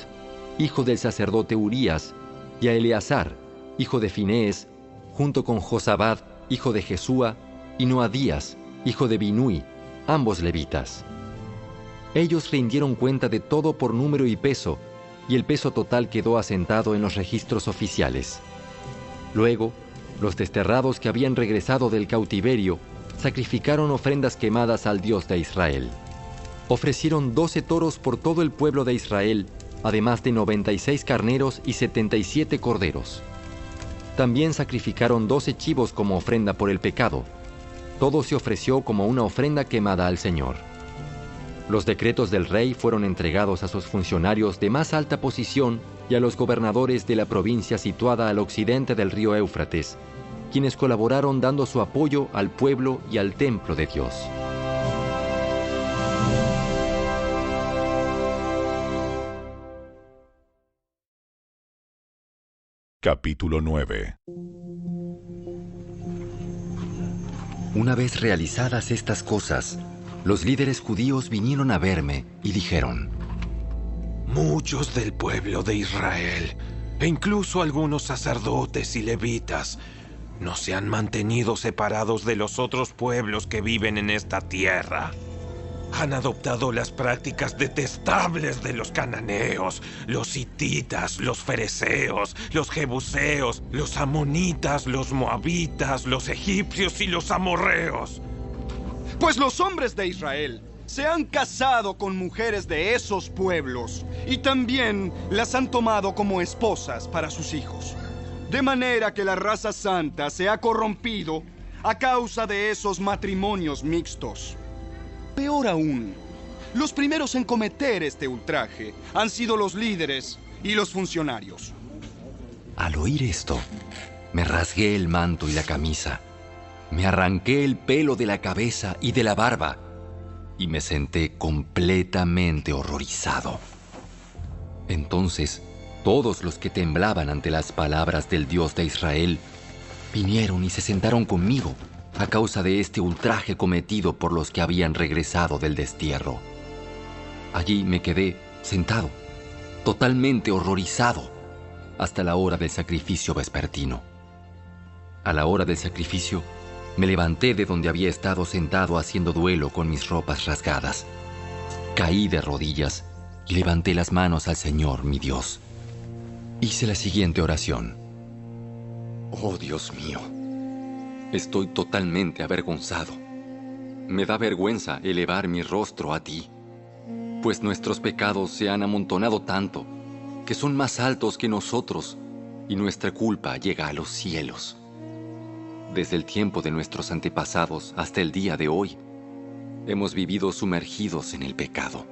S2: hijo del sacerdote Urías, y a Eleazar, hijo de Finees, junto con Josabad, hijo de Jesúa, y Noadías, hijo de Binui, ambos levitas. Ellos rindieron cuenta de todo por número y peso, y el peso total quedó asentado en los registros oficiales. Luego, los desterrados que habían regresado del cautiverio sacrificaron ofrendas quemadas al Dios de Israel. Ofrecieron 12 toros por todo el pueblo de Israel, además de 96 carneros y 77 corderos. También sacrificaron 12 chivos como ofrenda por el pecado. Todo se ofreció como una ofrenda quemada al Señor. Los decretos del rey fueron entregados a sus funcionarios de más alta posición y a los gobernadores de la provincia situada al occidente del río Éufrates, quienes colaboraron dando su apoyo al pueblo y al templo de Dios.
S11: Capítulo 9.
S2: Una vez realizadas estas cosas, los líderes judíos vinieron a verme y dijeron:
S7: Muchos del pueblo de Israel, e incluso algunos sacerdotes y levitas, no se han mantenido separados de los otros pueblos que viven en esta tierra. Han adoptado las prácticas detestables de los cananeos, los hititas, los fereceos, los jebuseos, los amonitas, los moabitas, los egipcios y los amorreos.
S8: Pues los hombres de Israel se han casado con mujeres de esos pueblos y también las han tomado como esposas para sus hijos. De manera que la raza santa se ha corrompido a causa de esos matrimonios mixtos. Peor aún, los primeros en cometer este ultraje han sido los líderes y los funcionarios.
S2: Al oír esto, me rasgué el manto y la camisa, me arranqué el pelo de la cabeza y de la barba, y me senté completamente horrorizado. Entonces, todos los que temblaban ante las palabras del Dios de Israel vinieron y se sentaron conmigo a causa de este ultraje cometido por los que habían regresado del destierro. Allí me quedé sentado, totalmente horrorizado, hasta la hora del sacrificio vespertino. A la hora del sacrificio, me levanté de donde había estado sentado haciendo duelo con mis ropas rasgadas. Caí de rodillas y levanté las manos al Señor, mi Dios. Hice la siguiente oración: Oh Dios mío, estoy totalmente avergonzado. Me da vergüenza elevar mi rostro a ti, pues nuestros pecados se han amontonado tanto que son más altos que nosotros y nuestra culpa llega a los cielos. Desde el tiempo de nuestros antepasados hasta el día de hoy, hemos vivido sumergidos en el pecado.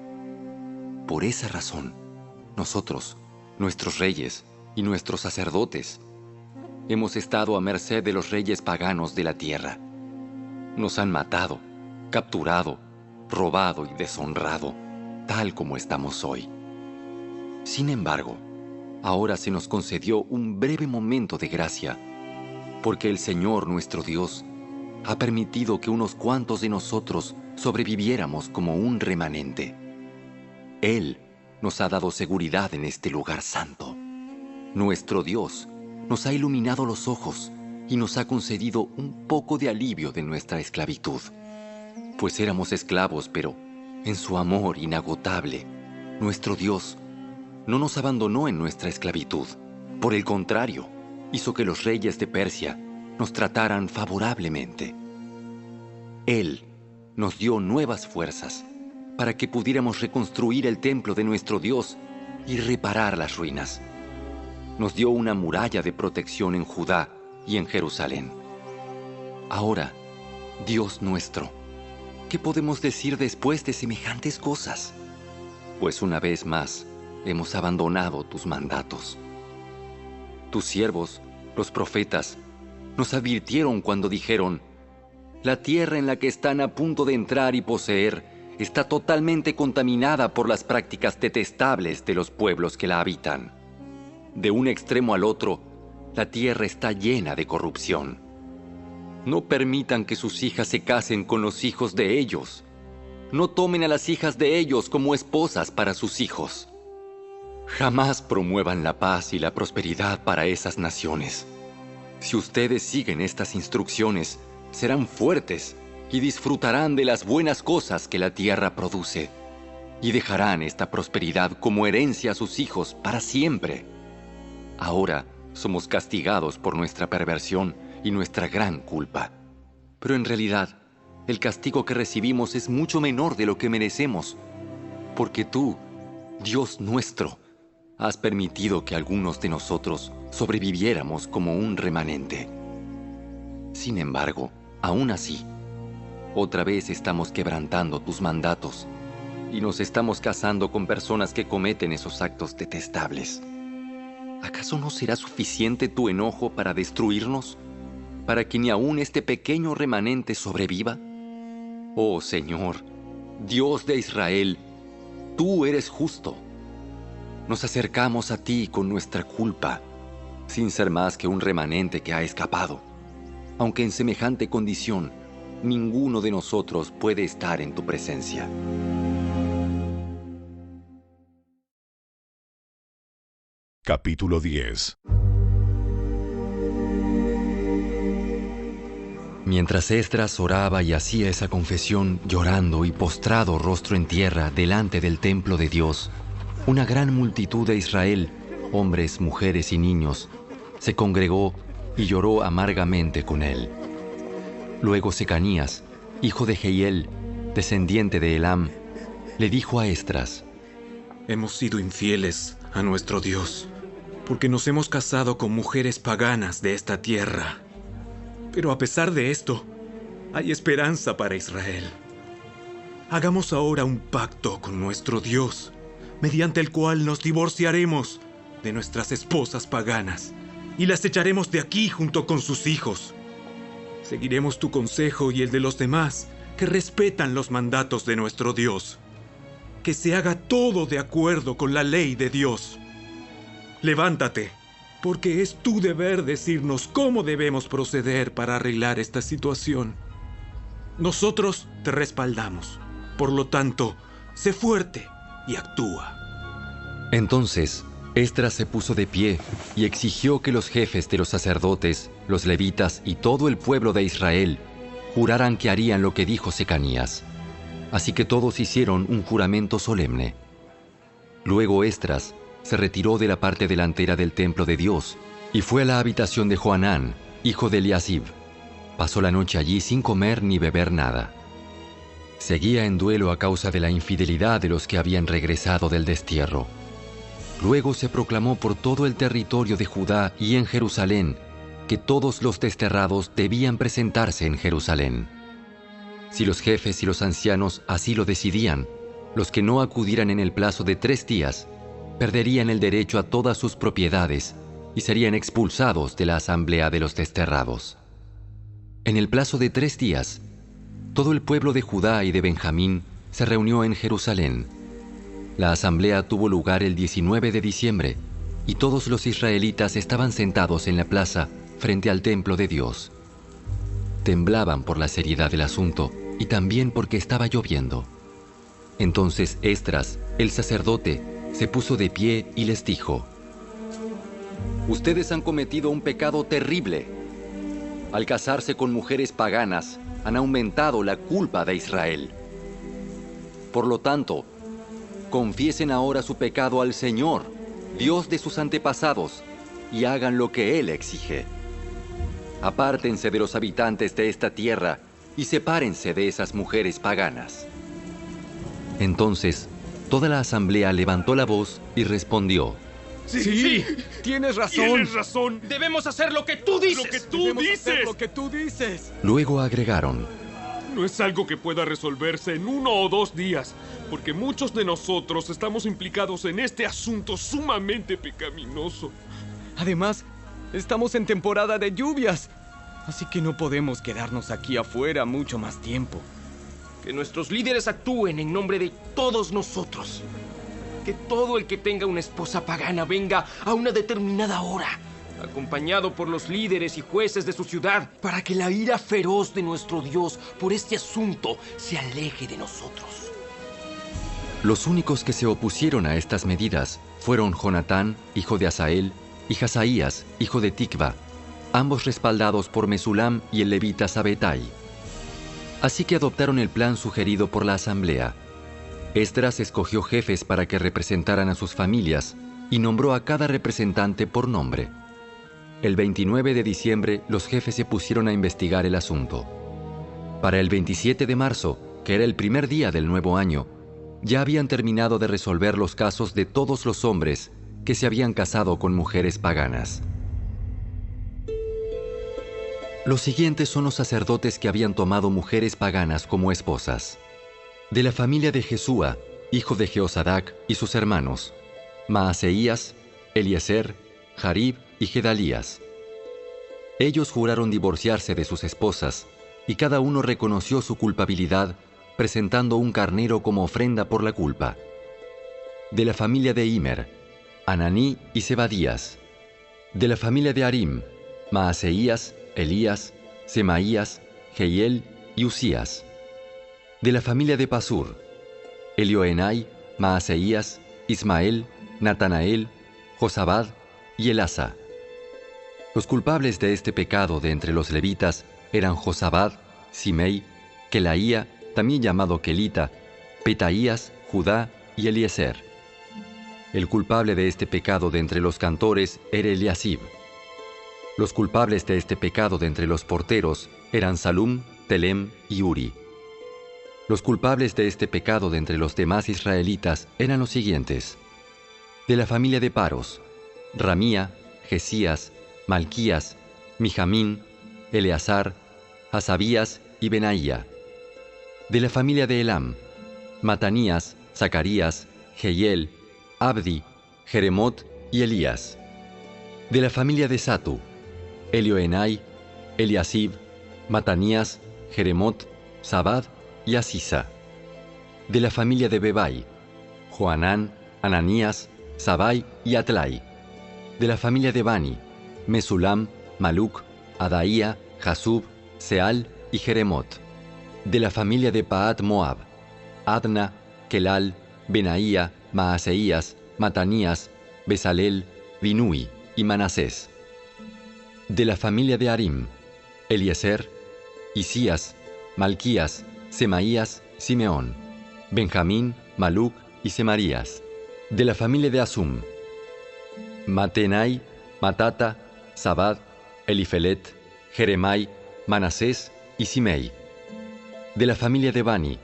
S2: Por esa razón, nosotros, nuestros reyes y nuestros sacerdotes, hemos estado a merced de los reyes paganos de la tierra. Nos han matado, capturado, robado y deshonrado, tal como estamos hoy. Sin embargo, ahora se nos concedió un breve momento de gracia, porque el Señor nuestro Dios ha permitido que unos cuantos de nosotros sobreviviéramos como un remanente. Él nos ha dado seguridad en este lugar santo. Nuestro Dios nos ha iluminado los ojos y nos ha concedido un poco de alivio de nuestra esclavitud. Pues éramos esclavos, pero en su amor inagotable, nuestro Dios no nos abandonó en nuestra esclavitud. Por el contrario, hizo que los reyes de Persia nos trataran favorablemente. Él nos dio nuevas fuerzas para que pudiéramos reconstruir el templo de nuestro Dios y reparar las ruinas. Nos dio una muralla de protección en Judá y en Jerusalén. Ahora, Dios nuestro, ¿qué podemos decir después de semejantes cosas? Pues una vez más hemos abandonado tus mandatos. Tus siervos, los profetas, nos advirtieron cuando dijeron: la tierra en la que están a punto de entrar y poseer está totalmente contaminada por las prácticas detestables de los pueblos que la habitan. De un extremo al otro, la tierra está llena de corrupción. No permitan que sus hijas se casen con los hijos de ellos. No tomen a las hijas de ellos como esposas para sus hijos. Jamás promuevan la paz y la prosperidad para esas naciones. Si ustedes siguen estas instrucciones, serán fuertes y disfrutarán de las buenas cosas que la tierra produce, y dejarán esta prosperidad como herencia a sus hijos para siempre. Ahora somos castigados por nuestra perversión y nuestra gran culpa. Pero en realidad, el castigo que recibimos es mucho menor de lo que merecemos, porque tú, Dios nuestro, has permitido que algunos de nosotros sobreviviéramos como un remanente. Sin embargo, aún así, otra vez estamos quebrantando tus mandatos y nos estamos casando con personas que cometen esos actos detestables. ¿Acaso no será suficiente tu enojo para destruirnos? ¿Para que ni aún este pequeño remanente sobreviva? Oh Señor, Dios de Israel, tú eres justo. Nos acercamos a ti con nuestra culpa, sin ser más que un remanente que ha escapado. Aunque en semejante condición, ninguno de nosotros puede estar en tu presencia.
S11: Capítulo 10.
S2: Mientras Esdras oraba y hacía esa confesión, llorando y postrado rostro en tierra delante del templo de Dios, una gran multitud de Israel, hombres, mujeres y niños, se congregó y lloró amargamente con él. Luego Secanías, hijo de Jehiel, descendiente de Elam, le dijo a Esdras:
S14: Hemos sido infieles a nuestro Dios, porque nos hemos casado con mujeres paganas de esta tierra. Pero a pesar de esto, hay esperanza para Israel. Hagamos ahora un pacto con nuestro Dios, mediante el cual nos divorciaremos de nuestras esposas paganas y las echaremos de aquí junto con sus hijos. Seguiremos tu consejo y el de los demás que respetan los mandatos de nuestro Dios. Que se haga todo de acuerdo con la ley de Dios. Levántate, porque es tu deber decirnos cómo debemos proceder para arreglar esta situación. Nosotros te respaldamos. Por lo tanto, sé fuerte y actúa.
S2: Entonces, Esdras se puso de pie y exigió que los jefes de los sacerdotes, los levitas y todo el pueblo de Israel juraran que harían lo que dijo Secanías. Así que todos hicieron un juramento solemne. Luego Esdras se retiró de la parte delantera del templo de Dios y fue a la habitación de Johanán, hijo de Eliasib. Pasó la noche allí sin comer ni beber nada. Seguía en duelo a causa de la infidelidad de los que habían regresado del destierro. Luego se proclamó por todo el territorio de Judá y en Jerusalén que todos los desterrados debían presentarse en Jerusalén. Si los jefes y los ancianos así lo decidían, los que no acudieran en el plazo de 3 días perderían el derecho a todas sus propiedades y serían expulsados de la asamblea de los desterrados. En el plazo de 3 días, todo el pueblo de Judá y de Benjamín se reunió en Jerusalén. La asamblea tuvo lugar el 19 de diciembre y todos los israelitas estaban sentados en la plaza frente al templo de Dios. Temblaban por la seriedad del asunto y también porque estaba lloviendo. Entonces Esdras, el sacerdote, se puso de pie y les dijo: Ustedes han cometido un pecado terrible. Al casarse con mujeres paganas, han aumentado la culpa de Israel. Por lo tanto, confiesen ahora su pecado al Señor, Dios de sus antepasados, y hagan lo que Él exige. Apártense de los habitantes de esta tierra y sepárense de esas mujeres paganas. Entonces, toda la asamblea levantó la voz y respondió:
S4: Sí, tienes razón.
S6: Tienes razón. Debemos hacer lo que tú dices.
S4: Lo que tú dices.
S2: Luego agregaron:
S4: No es algo que pueda resolverse en 1 o 2 días, porque muchos de nosotros estamos implicados en este asunto sumamente pecaminoso. Además, estamos en temporada de lluvias, así que no podemos quedarnos aquí afuera mucho más tiempo.
S6: Que nuestros líderes actúen en nombre de todos nosotros. Que todo el que tenga una esposa pagana venga a una determinada hora, acompañado por los líderes y jueces de su ciudad, para que la ira feroz de nuestro Dios por este asunto se aleje de nosotros.
S2: Los únicos que se opusieron a estas medidas fueron Jonatán, hijo de Asael, y Hazaías, hijo de Tikva, ambos respaldados por Mesulam y el levita Sabetai. Así que adoptaron el plan sugerido por la asamblea. Esdras escogió jefes para que representaran a sus familias y nombró a cada representante por nombre. El 29 de diciembre los jefes se pusieron a investigar el asunto. Para el 27 de marzo, que era el primer día del nuevo año, ya habían terminado de resolver los casos de todos los hombres que se habían casado con mujeres paganas. Los siguientes son los sacerdotes que habían tomado mujeres paganas como esposas. De la familia de Jesúa, hijo de Jeosadac, y sus hermanos, Maaseías, Eliezer, Jarib y Gedalías. Ellos juraron divorciarse de sus esposas, y cada uno reconoció su culpabilidad presentando un carnero como ofrenda por la culpa. De la familia de Imer, Ananí y Zebadías. De la familia de Arim, Maaseías, Elías, Semaías, Jehiel y Usías. De la familia de Pasur, Elioenai, Maaseías, Ismael, Natanael, Josabad y Elasa. Los culpables de este pecado de entre los levitas eran Josabad, Simei, Kelaía, también llamado Kelita, Petaías, Judá y Eliezer. El culpable de este pecado de entre los cantores era Eliasib. Los culpables de este pecado de entre los porteros eran Salum, Telem y Uri. Los culpables de este pecado de entre los demás israelitas eran los siguientes. De la familia de Paros, Ramía, Jesías, Malquías, Mijamín, Eleazar, Hasabías y Benaía. De la familia de Elam, Matanías, Zacarías, Jehiel, Abdi, Jeremot y Elías. De la familia de Satu, Elioenai, Eliasib, Matanías, Jeremot, Sabad y Asisa. De la familia de Bebai, Joanán, Ananías, Sabai y Atlai. De la familia de Bani, Mesulam, Maluc, Adaía, Jasub, Seal y Jeremot. De la familia de Paat Moab, Adna, Kelal, Benaía, Maaseías, Matanías, Besalel, Binui y Manasés. De la familia de Arim, Eliezer, Isías, Malquías, Semaías, Simeón, Benjamín, Maluc y Semarías. De la familia de Asum, Matenai, Matata, Sabad, Elifelet, Jeremai, Manasés y Simei. De la familia de Bani,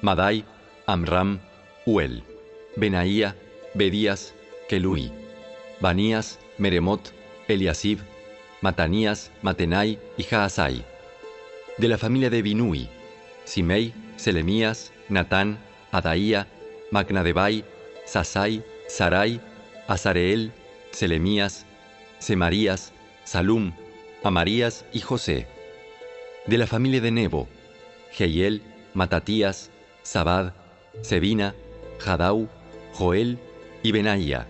S2: Madai, Amram, Uel, Benaía, Bedías, Kelui, Banías, Meremot, Eliasib, Matanías, Matenai y Jaasai. De la familia de Binui, Simei, Selemías, Natán, Adaía, Macnadebai, Sasai, Sarai, Azareel, Selemías, Semarías, Salum, Amarías y José. De la familia de Nebo, Jehiel, Matatías, Sabad, Sebina, Jadau, Joel y Benaía.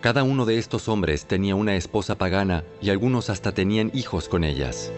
S2: Cada uno de estos hombres tenía una esposa pagana y algunos hasta tenían hijos con ellas.